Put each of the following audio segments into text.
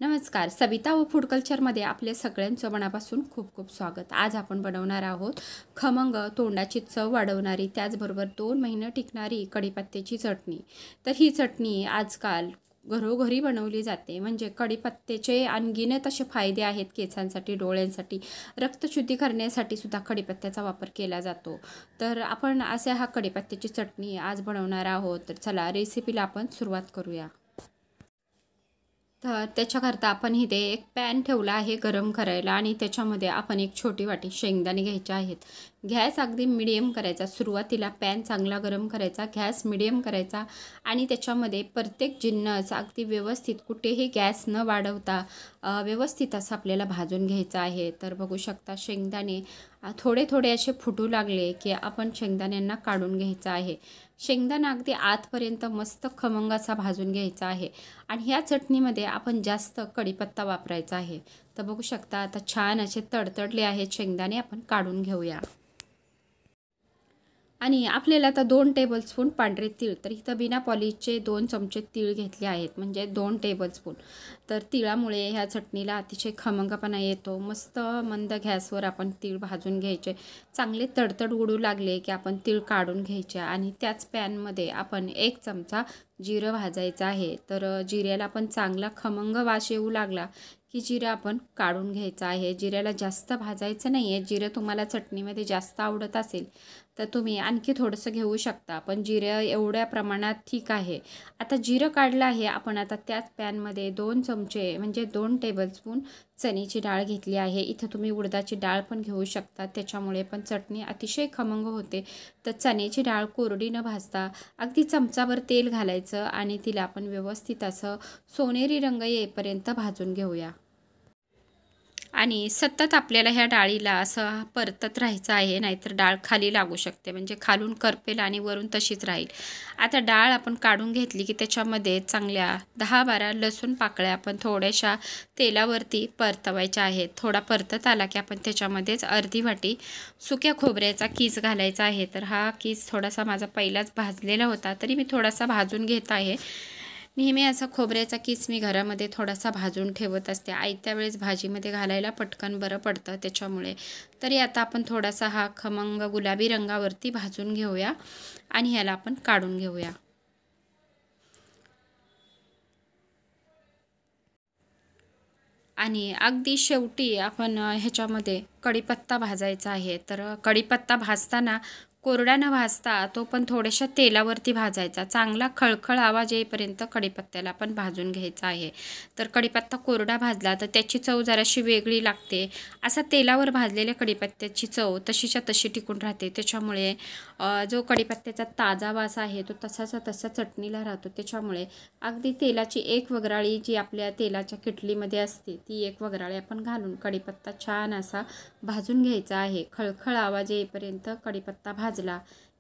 नमस्कार, सविता व फूड कल्चरमध्ये आपले सगळ्यांचं मनापासून खूप खूप स्वागत। आज आपण बनवणार आहोत खमंग, तोंडाची चव वाढवणारी, त्याचबरोबर 2 महिने टिकणारी कढीपत्त्याची चटणी। तर ही चटणी आजकाल घरोघरी बनवली जाते। म्हणजे कढीपत्त्याचे अनगिनत असे फायदे आहेत केसांसाठी, डोळ्यांसाठी, रक्तशुद्धी करण्यासाठी सुद्धा कढीपत्त्याचा वापर केला जातो। तर आपण असे हा कढीपत्त्याची चटणी आज बनवणार आहोत। तर चला रेसिपीला आपण सुरुवात करूया। तर त्याच्याकरता आपण इथे एक पॅन ठेवला आहे गरम करायला आणि त्याच्यामध्ये आपण एक छोटी वाटी शेंगदाणे घ्यायचे आहेत। गॅस अगदी मिडियम करायचा, सुरुवातीला पॅन चांगला गरम करायचा, गॅस मिडियम करायचा आणि त्याच्यामध्ये प्रत्येक जिन्नस अगदी व्यवस्थित, कुठेही गॅस न वाढवता व्यवस्थित असं आपल्याला भाजून घ्यायचं आहे। तर बघू शकता शेंगदाणे थोडे थोडे असे फुटू लागले की आपण शेंगदाण्यांना काढून घ्यायचं आहे। शेंगदाणा अगदी आतपर्यंत मस्त खमंग असा भाजून घ्यायचा आहे आणि ह्या चटणीमध्ये आपण जास्त कढीपत्ता वापरायचा आहे। तर बघू शकता आता छान असे तडतडले आहेत शेंगदाणे, आपण काढून घेऊया। आणि आपल्याला आता 2 टेबलस्पून पांढरे तीळ, तर इथं बिना पॉलिशचे 2 चमचे तीळ घेतले आहेत, म्हणजे 2 टेबलस्पून। तर तिळामुळे ह्या चटणीला अतिशय खमंगपणा येतो। मस्त मंद गॅसवर आपण तीळ भाजून घ्यायचे, चांगले तडतड उडू लागले की आपण तीळ काढून घ्यायचे आणि त्याच पॅनमध्ये आपण 1 चमचा जिरं भाजायचं आहे। तर जिऱ्याला पण चांगला खमंग वास येऊ लागला की जिरं आपण काढून घ्यायचं आहे। जिऱ्याला जास्त भाजायचं नाही आहे। जिरं तुम्हाला चटणीमध्ये जास्त आवडत असेल तर तुम्ही आणखी थोडंसं घेऊ शकता, पण जिरं एवढ्या प्रमाणात ठीक आहे। आता जिरं काढलं आहे, आपण आता त्याच पॅनमध्ये 2 चमचे म्हणजे 2 टेबलस्पून चण्याची डाळ घेतली आहे। इथं तुम्ही उडदाची डाळ पण घेऊ शकता, त्याच्यामुळे पण चटणी अतिशय खमंग होते। तर चण्याची डाळ कोरडी न भाजता अगदी चमचाभर तेल घालायचं आणि तिला आपण व्यवस्थित असं सोनेरी रंग येईपर्यंत भाजून घेऊया। आणि सतत आपल्याला ह्या डाळीला असं परतत राहायचं आहे, नाहीतर डाळ खाली लागू शकते, म्हणजे खालून करपेल आणि वरून तशीच राहील। आता डाळ आपण काढून घेतली की त्याच्यामध्ये चांगल्या 10-12 लसूण पाकळ्या आपण थोड्याशा तेलावरती परतवायच्या आहेत। थोडा परतत आला की आपण त्याच्यामध्येच अर्धी वाटी सुक्या खोबऱ्याचा कीस घालायचा आहे। तर हा कीस थोडासा माझा पहिलाच भाजलेला होता, तरी मी थोडासा भाजून घेत आहे। नेहमी असा खोबऱ्याचा कीस मी घरामध्ये थोडासा भाजून ठेवत असते, आयत्या वेळेस भाजीमध्ये घालायला पटकन बरं पडतं त्याच्यामुळे। तरी आता आपण थोडासा हा खमंग गुलाबी रंगावरती भाजून घेऊया आणि ह्याला आपण काढून घेऊया। आणि अगदी शेवटी आपण ह्याच्यामध्ये कढीपत्ता भाजायचा आहे। तर कढीपत्ता भाजताना कोरडा न भाजता तो पण थोड्याशा तेलावरती भाजायचा, चांगला खळखळ आवाज येईपर्यंत कढीपत्त्याला पण भाजून घ्यायचा आहे। तर कढीपत्ता कोरडा भाजला तर त्याची चव जराशी वेगळी लागते, असा तेलावर भाजलेल्या कढीपत्त्याची चव तशीच्या तशी टिकून राहते। त्याच्यामुळे जो कढीपत्त्याचा ताजा वास आहे तो तसाचा तसा चटणीला राहतो। त्याच्यामुळे अगदी तेलाची एक वगराळी जी आपल्या तेलाच्या किटलीमध्ये असते ती एक वगराळी आपण घालून कढीपत्ता छान असा भाजून घ्यायचा आहे। खळखळ आवाज येईपर्यंत कढीपत्ता भाजला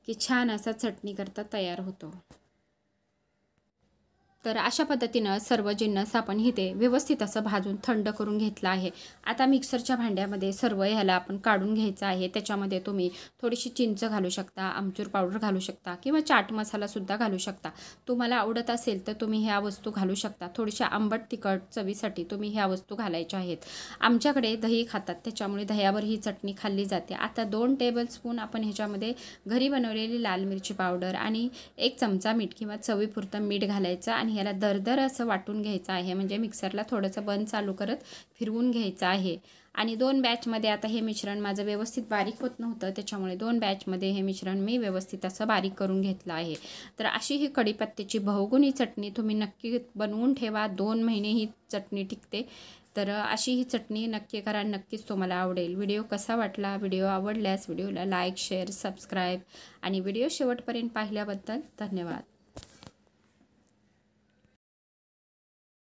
की छान असा चटणी करता तयार होतो। तर अशा पद्धतीनं सर्व जिन्नस आपण इथे व्यवस्थित असं भाजून थंड करून घेतला आहे। आता मिक्सरच्या भांड्यामध्ये सर्व ह्याला आपण काढून घ्यायचं आहे। त्याच्यामध्ये तुम्ही थोडीशी चिंच घालू शकता, आमचूर पावडर घालू शकता किंवा चाट मसालासुद्धा घालू शकता। तुम्हाला आवडत असेल तर तुम्ही ह्या वस्तू घालू शकता। थोडीशी आंबट तिखट चवीसाठी तुम्ही ह्या वस्तू घालायच्या आहेत। आमच्याकडे दही खातात, त्याच्यामुळे दह्यावर ही चटणी खाल्ली जाते। आता 2 टेबलस्पून आपण ह्याच्यामध्ये घरी बनवलेली लाल मिरची पावडर आणि 1 चमचा मीठ किंवा चवीपुरतं मीठ घालायचं आणि ह्याला दरदर असं वाटून घ्यायचं आहे, म्हणजे मिक्सरला थोडंसं बंद चालू करत फिरवून घ्यायचं आहे। आणि 2 बॅचमध्ये आता हे मिश्रण माझं व्यवस्थित बारीक होत नव्हतं, त्याच्यामुळे 2 बॅचमध्ये हे मिश्रण मी व्यवस्थित असं बारीक करून घेतलं आहे। तर अशी ही कढीपत्त्याची बहुगुणी चटणी तुम्ही नक्की बनवून ठेवा, 2 महिने ही चटणी टिकते। तर अशी ही चटणी नक्की करा, नक्कीच तुम्हाला आवडेल। व्हिडिओ कसा वाटला? व्हिडिओ आवडल्यास व्हिडिओला लाईक, शेअर, सबस्क्राईब आणि व्हिडिओ शेवटपर्यंत पाहिल्याबद्दल धन्यवाद।